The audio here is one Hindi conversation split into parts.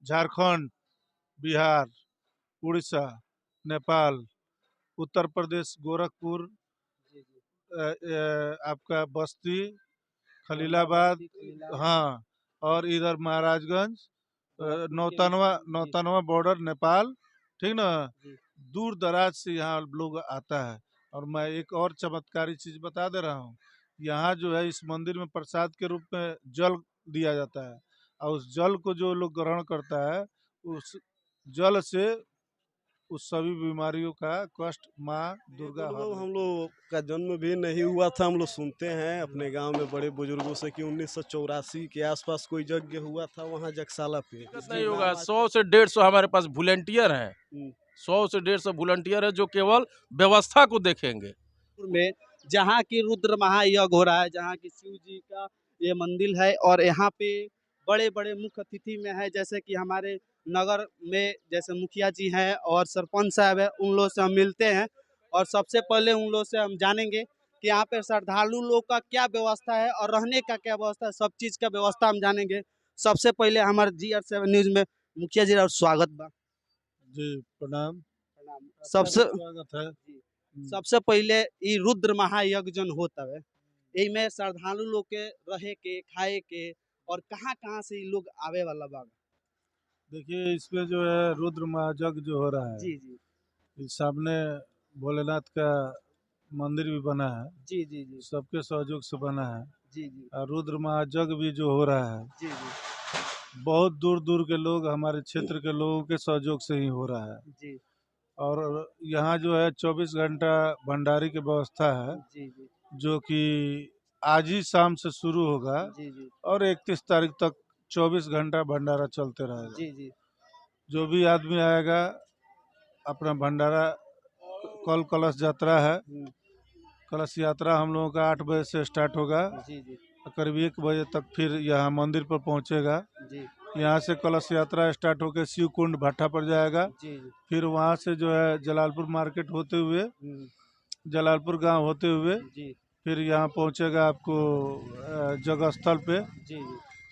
झारखंड, बिहार, उड़ीसा, नेपाल, उत्तर प्रदेश गोरखपुर, आपका बस्ती, खलीलाबाद, हाँ, और इधर महाराजगंज, नौतनवा नौतनवा बॉर्डर नेपाल, ठीक ना। दूर दराज से यहाँ लोग आता है। और मैं एक और चमत्कारी चीज बता दे रहा हूँ, यहाँ जो है इस मंदिर में प्रसाद के रूप में जल दिया जाता है, और उस जल को जो लोग ग्रहण करता है, उस जल से उस सभी बीमारियों का कष्ट माँ दुर्गा हर लेती है। हम लोग का जन्म भी नहीं हुआ था, हम लोग सुनते हैं अपने गांव में बड़े बुजुर्गों से कि 1984 के आसपास कोई यज्ञ हुआ था वहां जगसाला पे। नहीं होगा। 100 से 150 हमारे पास वॉलंटियर हैं। हम्म। 100 से 150 वॉलंटियर है जो केवल व्यवस्था को देखेंगे। में जहाँ की रुद्र महायज्ञ हो रहा है, जहाँ की शिव जी का ये मंदिर है, और यहाँ पे बड़े बड़े मुख्य अतिथि में है, जैसे कि हमारे नगर में जैसे मुखिया जी हैं और सरपंच साहब है, उन लोग से हम मिलते हैं। और सबसे पहले उन लोग से हम जानेंगे कि यहाँ पे श्रद्धालु लोग का क्या व्यवस्था है और रहने का क्या व्यवस्था है, सब चीज़ का व्यवस्था हम जानेंगे। सबसे पहले हमारे GR7 न्यूज़ में मुखिया जी और स्वागत बा। जी प्रणाम। सबसे स्वागत है। सबसे पहले ई रुद्र महायज्ञ जन होता है, में श्रद्धालु लोग के रहे के खाए के और कहाँ कहाँ से ये लोग आवे वाला बा। देखिए इसमें जो है रुद्र महायज्ञ जो हो रहा है, जी जी इस सामने भोलेनाथ का मंदिर भी बना है, जी जी जी सबके सहयोग से बना है। जी जी और रुद्र महायज्ञ भी जो हो रहा है, जी जी बहुत दूर दूर के लोग, हमारे क्षेत्र के लोगों के सहयोग से ही हो रहा है। जी और यहाँ जो है 24 घंटा भंडारी की व्यवस्था है, जी जी जो कि आज ही शाम से शुरू होगा जी जी और 31 तारीख तक 24 घंटा भंडारा चलते रहेगा। जी जी जो भी आदमी आएगा अपना भंडारा, कल कलश यात्रा है, कलश यात्रा हम लोगों का 8 बजे से स्टार्ट होगा, जी जी करीब 1 बजे तक फिर यहाँ मंदिर पर पहुँचेगा। जी यहाँ से कलश यात्रा स्टार्ट होकर शिव कुंड भट्टा पर जाएगा, जी फिर वहाँ से जो है जलालपुर मार्केट होते हुए, जलालपुर गांव होते हुए जी फिर यहाँ पहुँचेगा आपको जगह स्थल पे, जी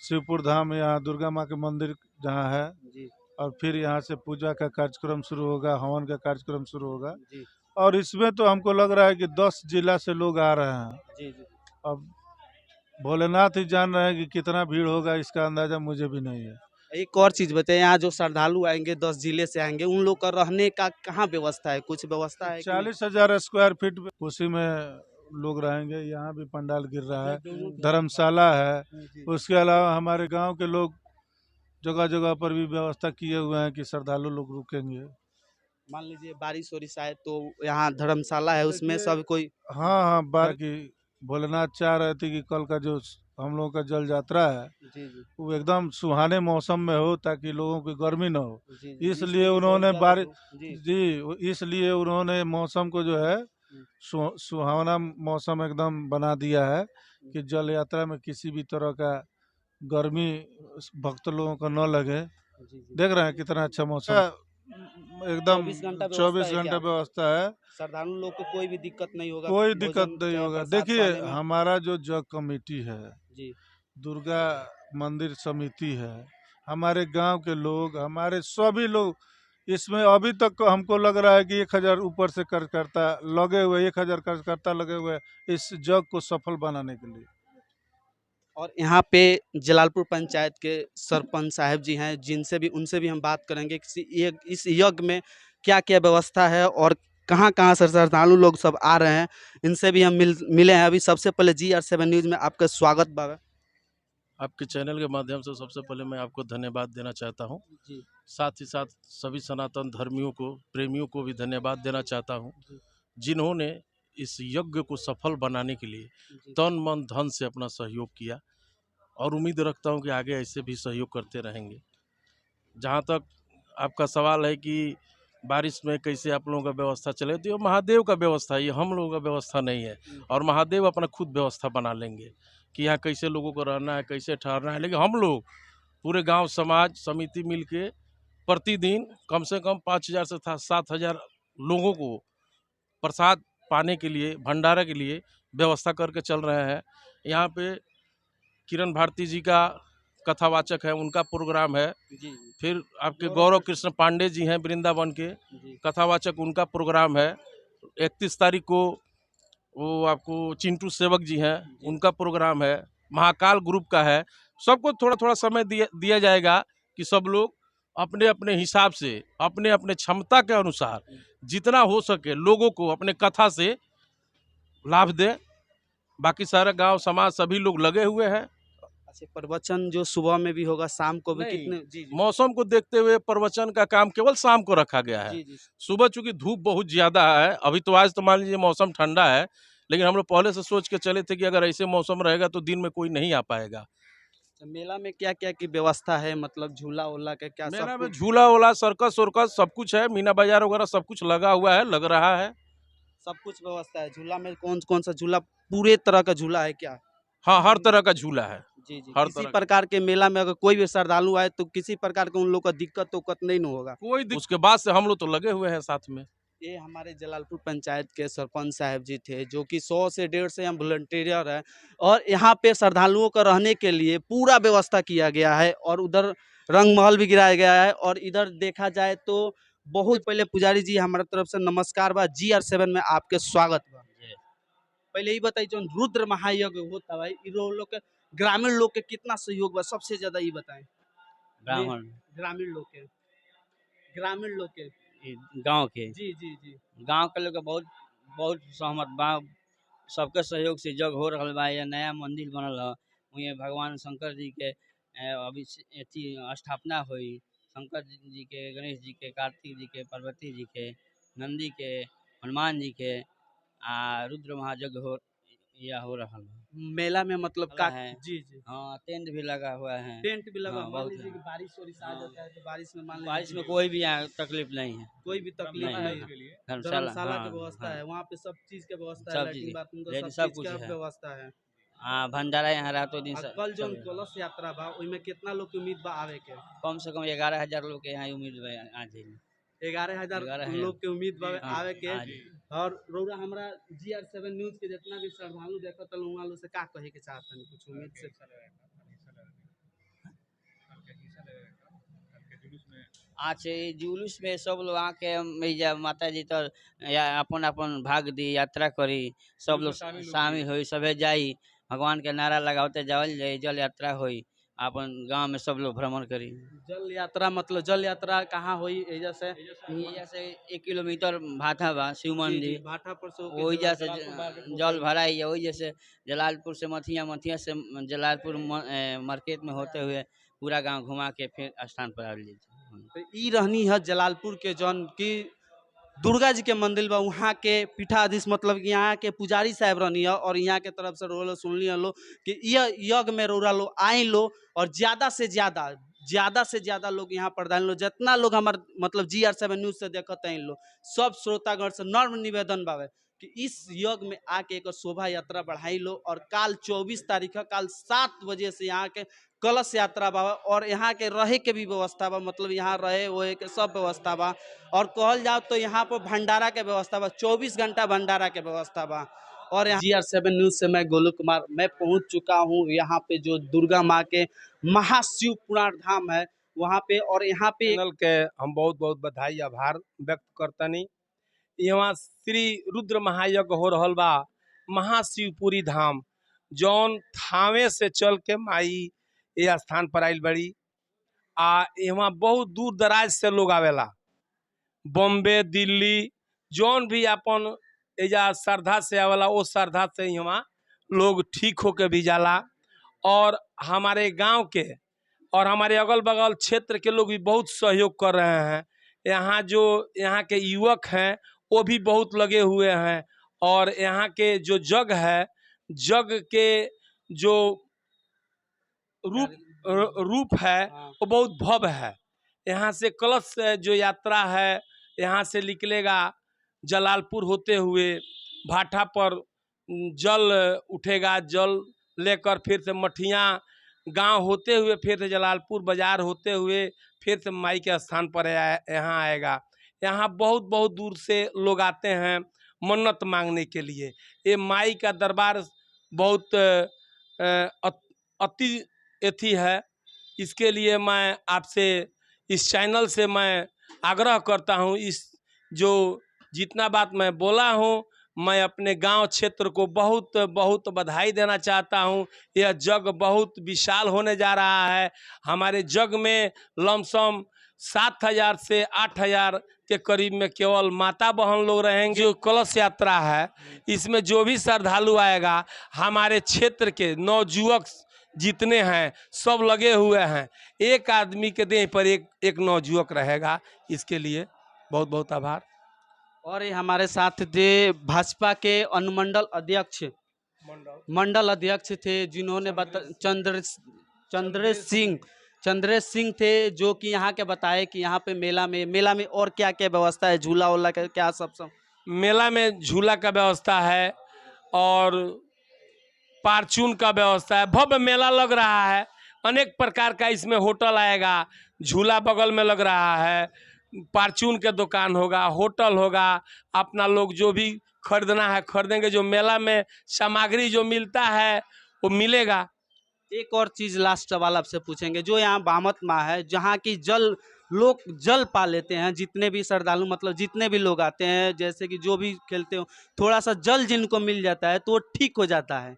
शिवपुर धाम, यहाँ दुर्गा माँ के मंदिर जहाँ है। जी और फिर यहाँ से पूजा का कार्यक्रम शुरू होगा, हवन का कार्यक्रम शुरू होगा। जी और इसमें तो हमको लग रहा है कि 10 जिला से लोग आ रहे हैं। जी जी अब भोलेनाथ ही जान रहे हैं कि कितना भीड़ होगा, इसका अंदाजा मुझे भी नहीं है। एक और चीज बताइए, यहाँ जो श्रद्धालु आएंगे 10 जिले से आएंगे, उन लोग का रहने का कहाँ व्यवस्था है, कुछ व्यवस्था है कि नहीं? 40,000 स्क्वायर फीट उसी में लोग रहेंगे। यहाँ भी पंडाल गिर रहा है, धर्मशाला है। उसके अलावा हमारे गांव के लोग जगह जगह पर भी व्यवस्था किए हुए हैं कि श्रद्धालु लोग रुकेंगे। मान लीजिए बारिश वारिश आए तो यहाँ धर्मशाला है, उसमें सब कोई। हाँ हाँ, बाकी भोलेनाथ चाह रहे थे कि कल का जो हम लोगों का जल यात्रा है जी जी वो एकदम सुहाने मौसम में हो, ताकि लोगों की गर्मी न हो। जी जी इसलिए उन्होंने बारिश जी जी इसलिए उन्होंने मौसम को जो है सुहावना मौसम एकदम बना दिया है कि जल यात्रा में किसी भी तरह का गर्मी भक्त लोगों को न लगे। जी जी देख रहे हैं कितना अच्छा मौसम, एकदम 24 घंटा व्यवस्था है, श्रद्धालु लोग को कोई भी दिक्कत नहीं होगा, कोई भोजन दिक्कत नहीं चाहे होगा। प्रसाद देखिए पाने में। हमारा जो जग कमेटी है, जी दुर्गा मंदिर समिति है, हमारे गांव के लोग, हमारे सभी लोग इसमें अभी तक हमको लग रहा है कि 1,000 ऊपर से कार्यकर्ता लगे हुए, 1,000 कार्यकर्ता लगे हुए इस जग को सफल बनाने के लिए। और यहाँ पे जलालपुर पंचायत के सरपंच साहब जी हैं, जिनसे भी उनसे भी हम बात करेंगे कि इस यज्ञ में क्या क्या व्यवस्था है और कहाँ कहाँ से श्रद्धालु लोग सब आ रहे हैं, इनसे भी हम मिले हैं अभी। सबसे पहले GR7 न्यूज़ में आपका स्वागत बाबा। आपके चैनल के माध्यम से सबसे पहले मैं आपको धन्यवाद देना चाहता हूँ। जी साथ ही साथ सभी सनातन धर्मियों को, प्रेमियों को भी धन्यवाद देना चाहता हूँ, जिन्होंने इस यज्ञ को सफल बनाने के लिए तन मन धन से अपना सहयोग किया, और उम्मीद रखता हूँ कि आगे ऐसे भी सहयोग करते रहेंगे। जहाँ तक आपका सवाल है कि बारिश में कैसे आप लोगों का व्यवस्था चले, तो ये महादेव का व्यवस्था है, ये हम लोगों का व्यवस्था नहीं है। और महादेव अपना खुद व्यवस्था बना लेंगे कि यहाँ कैसे लोगों को रहना है, कैसे ठहरना है। लेकिन हम लोग पूरे गांव समाज समिति मिलके प्रतिदिन कम से कम 5,000 से 7,000 लोगों को प्रसाद पाने के लिए, भंडारा के लिए व्यवस्था करके चल रहे हैं। यहाँ पे किरण भारती जी का कथावाचक है, उनका प्रोग्राम है। जी फिर आपके गौरव कृष्ण पांडे जी हैं वृंदावन के जी कथावाचक, उनका प्रोग्राम है। 31 तारीख को वो आपको चिंटू सेवक जी हैं, जी। उनका प्रोग्राम है। महाकाल ग्रुप का है। सबको थोड़ा थोड़ा समय दिया दिया जाएगा कि सब लोग अपने अपने हिसाब से, अपने अपने क्षमता के अनुसार जितना हो सके लोगों को अपने कथा से लाभ दें। बाकी सारा गांव समाज सभी लोग लगे हुए हैं। अच्छा, प्रवचन जो सुबह में भी होगा, शाम को भी नहीं, कितने? जी जी मौसम को देखते हुए प्रवचन का काम केवल शाम को रखा गया है। जी जी। सुबह चूंकि धूप बहुत ज्यादा है, अभी तो आज तो मान लीजिए मौसम ठंडा है, लेकिन हम लोग पहले से सोच के चले थे कि अगर ऐसे मौसम रहेगा तो दिन में कोई नहीं आ पाएगा। अच्छा, मेला में क्या क्या की व्यवस्था है, मतलब झूला उला का क्या मेला सब में कुछ? झूला वूला, सर्कस उर्कस सब कुछ है, मीना बाजार वगैरह सब कुछ लगा हुआ है, लग रहा है। सब कुछ व्यवस्था है। झूला में कौन कौन सा झूला, पूरे तरह का झूला है क्या? हाँ, हर तरह का झूला है। जी जी। हर किसी तरह प्रकार के मेला में अगर कोई भी श्रद्धालु आए तो किसी प्रकार का उन लोग का दिक्कत उक्कत नहीं न होगा? उसके बाद से हम लोग तो लगे हुए हैं साथ में। ये हमारे जलालपुर पंचायत के सरपंच साहब जी थे, जो कि 100 से 150 यहाँ वॉलंटियर है, और यहाँ पे श्रद्धालुओं का रहने के लिए पूरा व्यवस्था किया गया है, और उधर रंग महल भी गिराया गया है, और इधर देखा जाए तो बहुत पहले पुजारी जी हमारे तरफ से नमस्कार बा। GR7 में आपके स्वागत बा। पहले ही बताइए, जो रुद्र महायज्ञ होता भाई, इ लोग के ग्रामीण लोग के कितना सहयोग बा, सबसे ज्यादा ये बताएं। ब्राह्मण ग्रामीण लोग के, ग्रामीण लोग के। गांव के जी जी जी गांव के लोग के बहुत बहुत सहमत बा। सबके सहयोग से जग हो रहल बा। ये नया मंदिर बनल है, वहीं भगवान शंकर जी के अभी अथी स्थापना हुई। शंकर जी के, गणेश जी के, कार्तिक जी के, पार्वती जी के, नंदी के, हनुमान जी के रुद्र महायज्ञ हो रहा है। मेला में मतलब का है। जी जी। हाँ, टेंट भी लगा हुआ है। टेंट भी लगा, हाँ, मान बहुत लीजिए है। कि बारिश वारिश आ जाता है तो बारिश में मान बारिश लीजिए में कोई भी यहाँ तकलीफ नहीं है। कोई भी तकलीफ नहीं, नहीं हाँ। है। धर्मशाला धर्मशाला हाँ, की व्यवस्था हाँ। है, वहाँ पे सब चीज के व्यवस्था है, सब लैट्रिन चीज बाथरूम का लेकिन सब सब चीज कुछ का है। व्यवस्था है। भंडारा यहाँ रातों दिन और सब कल जो चल रहा है। कलश यात्रा बा, उसमें कितना लोग की उम्मीद बा आवे के? कम से कम 11,000 लोग के यहाँ उम्मीद है आज ही। 11,000 11,000 लोग के उम्मीद बा हाँ, आवे के। हाँ जी। और रउरा हमरा GR7 न्यूज के जितना भी श्रद्धालु देखत उहाँ लोग से का कहे के चाहतन, कुछ उम्मीद से? आज ये जुलूस में सब लोग आके मैया माता जी तो या अपन अपन भाग दी, यात्रा करी, सब लोग शामिल हुई, सभे जाई, भगवान के नारा लगाते जावल जाई, जल यात्रा हुई, अपन गांव में सब लोग भ्रमण करी। जल यात्रा मतलब जल यात्रा कहाँ हुई? एजा से एजा से 1 किलोमीटर भाटा बा शिव जी, जी, मंदिर, भाटा पर से होके वही जैसे जलालपुर जल भराई है। वही जैसे जलालपुर से मथिया, मथिया से जलालपुर मार्केट में होते हुए पूरा गांव घुमा के फिर स्थान पर आयल जाए। तो ई रहनी है जलालपुर के जौन की दुर्गा जी के मंदिर बा, वहाँ के पीठाधीश मतलब कि यहाँ के पुजारी साहब रहनी है, और यहाँ के तरफ से रोलो सुन लिया लो कि यह यज्ञ में रोरा लो आई लो, और ज्यादा से ज्यादा लोग यहाँ प्रदान लो, जितना लोग हमारे मतलब GR7 न्यूज से देखते हैं लोग, सब श्रोतागण से नर्म निवेदन बावे कि इस यज्ञ में आके एक शोभा यात्रा बढ़ाई लो, और काल 24 तारीख है, काल 7 बजे से यहाँ के कलश यात्रा बा, और यहाँ के रहे के भी व्यवस्था बा, मतलब यहाँ रहे वो के सब व्यवस्था बा, और कहल जाओ तो यहाँ पर भंडारा के व्यवस्था बा, 24 घंटा भंडारा के व्यवस्था बा। और GR7 न्यूज से मैं गोलू कुमार, मैं पहुंच चुका हूँ यहाँ पे जो दुर्गा माँ के महाशिव पुराण धाम है वहाँ पे, और यहाँ पे चैनल के हम बहुत बहुत बधाई आभार व्यक्त करतनी। यहाँ श्री रुद्र महायज्ञ हो रहल बा, महाशिवपुरी धाम, जौन थावे से चल के माई ये स्थान पर आयल बड़ी। यहाँ बहुत दूर दराज से लोग आवेला, बॉम्बे, दिल्ली, जौन भी अपन एजा श्रद्धा से आवेला, वो श्रद्धा से यहाँ लोग ठीक होके भी जाला। और हमारे गांव के और हमारे अगल बगल क्षेत्र के लोग भी बहुत सहयोग कर रहे हैं। यहाँ जो यहाँ के युवक हैं वो भी बहुत लगे हुए हैं, और यहाँ के जो जग है, जग के जो रूप है वो बहुत भव्य है। यहाँ से कलश जो यात्रा है यहाँ से निकलेगा, जलालपुर होते हुए भाटा पर जल उठेगा, जल लेकर फिर से मठिया गांव होते हुए फिर से जलालपुर बाजार होते हुए फिर से माई के स्थान पर यहाँ आएगा। यहाँ बहुत बहुत दूर से लोग आते हैं मन्नत मांगने के लिए। ये माई का दरबार बहुत अति है, इसके लिए मैं आपसे इस चैनल से मैं आग्रह करता हूँ, इस जो जितना बात मैं बोला हूँ, मैं अपने गांव क्षेत्र को बहुत बहुत बधाई देना चाहता हूँ। यह जग बहुत विशाल होने जा रहा है। हमारे जग में लमसम 7,000 से 8,000 के करीब में केवल माता बहन लोग रहेंगे। जो कलश यात्रा है, इसमें जो भी श्रद्धालु आएगा, हमारे क्षेत्र के नवजुवक जितने हैं सब लगे हुए हैं। एक आदमी के देह पर एक नवजुवक रहेगा। इसके लिए बहुत बहुत आभार। और ये हमारे साथ थे भाजपा के अनुमंडल अध्यक्ष, मंडल अध्यक्ष थे, जिन्होंने चंद्रेश सिंह थे, जो कि यहाँ के बताए कि यहाँ पे मेला में और क्या क्या व्यवस्था है, झूला उला का क्या सब। मेला में झूला का व्यवस्था है और पारचून का व्यवस्था है। भव्य मेला लग रहा है। अनेक प्रकार का इसमें होटल आएगा, झूला बगल में लग रहा है, पारचून के दुकान होगा, होटल होगा। अपना लोग जो भी खरीदना है खरीदेंगे। जो मेला में सामग्री जो मिलता है वो मिलेगा। एक और चीज लास्ट सवाल आपसे पूछेंगे, जो यहाँ बामत माँ है, जहाँ की लोग जल पा लेते हैं, जितने भी श्रद्धालु मतलब जितने भी लोग आते हैं, जैसे कि जो भी खेलते हो, थोड़ा सा जल जिनको मिल जाता है तो वो ठीक हो जाता है।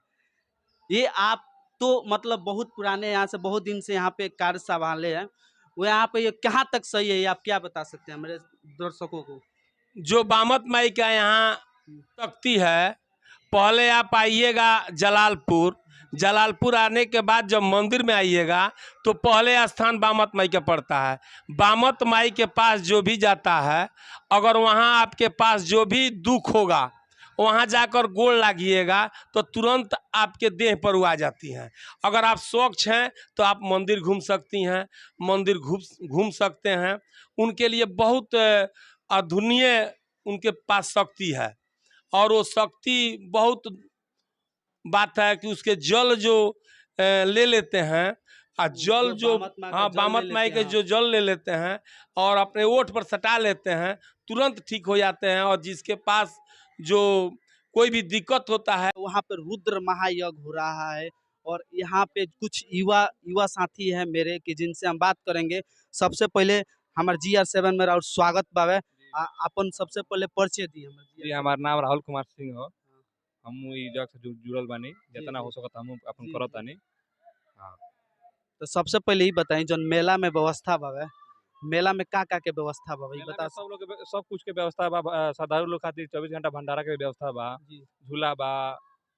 ये आप तो मतलब बहुत पुराने यहाँ से बहुत दिन से यहाँ पे कार्य संभाले हैं, वो यहाँ पे ये कहाँ तक सही है, ये आप क्या बता सकते हैं मेरे दर्शकों को? जो बामत माई का यहाँ शक्ति है, पहले आप आइएगा जलालपुर आने के बाद जब मंदिर में आइएगा तो पहले स्थान बामत माई का पड़ता है। बामत माई के पास जो भी जाता है, अगर वहाँ आपके पास जो भी दुख होगा, वहाँ जाकर गोड़ लागिएगा तो तुरंत आपके देह पर वो आ जाती हैं। अगर आप स्वच्छ हैं तो आप मंदिर घूम सकती हैं, मंदिर घूम सकते हैं। उनके लिए बहुत अधुनीय उनके पास शक्ति है, और वो शक्ति बहुत बात है कि उसके जल जो ले लेते हैं, जल जो बामत माई के जो जल ले लेते हैं और अपने ओठ पर सटा लेते हैं, तुरंत ठीक हो जाते हैं। और जिसके पास जो कोई भी दिक्कत होता है, वहाँ पर रुद्र महायज्ञ हो रहा है, और यहाँ पे कुछ युवा साथी है मेरे कि जिनसे हम बात करेंगे। सबसे पहले हमारे GR7 में और स्वागत बावे। अपन सबसे पहले परिचय दिए। जी, हमार नाम राहुल कुमार सिंह हो। हम ई जग से जुड़ल बानी, जितना हो सकत हम अपन करत तानी। तो सबसे पहले ही बताई, जो मेला में व्यवस्था बावे, मेला में का के व्यवस्था बावे बता। सब लोग के सब कुछ के व्यवस्था बा। श्रद्धालु लोग खातिर 24 घंटा भंडारा के व्यवस्था बा, झूला बा,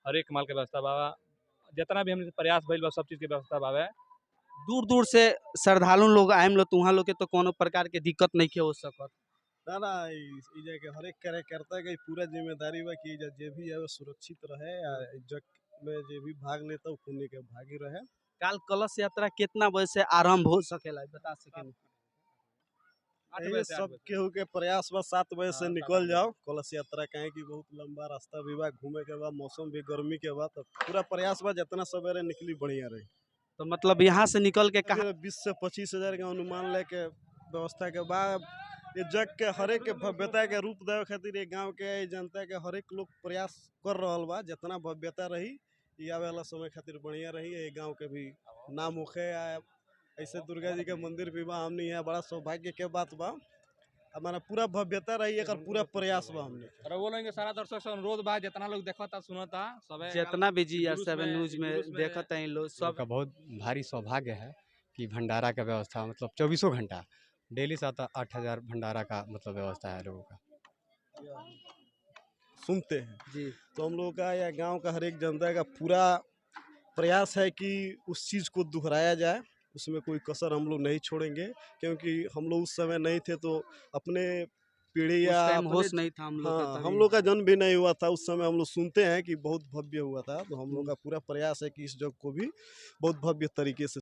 हर एक माल के व्यवस्था बा। जितना भी हमने प्रयास भइल बा, सब चीज के व्यवस्था बावे। दूर दूर से श्रद्धालु लोग आएम लो, तुहा लोग के तो कोनो प्रकार के दिक्कत नहीं के हो सकत। ना इजे के हर एक कार्यकर्ता के पूरा जिम्मेदारी बा कि जे भी है सुरक्षित रहे, जग में जे भी भाग लेता पुण्य के भागी रहे। काल कलश यात्रा कितना बजे से आरंभ हो सकेला बता सकें? सब केहू के प्रयास बा 7 बजे से निकल जाओ कलश यात्रा, कहे कि बहुत लंबा रास्ता भी बा, घूमे के बाद मौसम भी गर्मी के बाद, तो पूरा प्रयास बा जितना सवेरे निकली बढ़िया रही। तो मतलब यहाँ से निकल के कहा 20 से 25 हजार का अनुमान लेके व्यवस्था के बाद ये जग के हरेक के भव्यता के रूप देवे खातिर ये गांव के जनता के हरेक लोग प्रयास कर रहल बा। जितना भव्यता रही ये आवे वाला समय खातिर बढ़िया रही, ये गांव के भी नाम होखे। ऐसे दुर्गा जी के मंदिर भी बा, हमने यहाँ बड़ा सौभाग्य के बात बा। हमारा पूरा भव्यता रही, एक पूरा प्रयास बा हमने। और वो लोग के सारा दर्शक से अनुरोध बा, जितना लोग देखता सुनता सब जितना भी GR7 न्यूज में देखता है लोग सब का बहुत भारी सौभाग्य है कि भंडारा का व्यवस्था मतलब 24 घंटा डेली 7-8 भंडारा का मतलब व्यवस्था है लोगों का। सुनते हैं जी, तो हम लोगों का या गांव का हर एक जनता का पूरा प्रयास है कि उस चीज़ को दोहराया जाए, उसमें कोई कसर हम लोग नहीं छोड़ेंगे। क्योंकि हम लोग उस समय नहीं थे तो अपने पीढ़ी या होश नहीं था हम लोग का, हम लोग का जन्म भी नहीं हुआ था उस समय। हम लोग सुनते हैं कि बहुत भव्य हुआ था, तो हम लोग का पूरा प्रयास है कि इस जग को भी बहुत भव्य तरीके से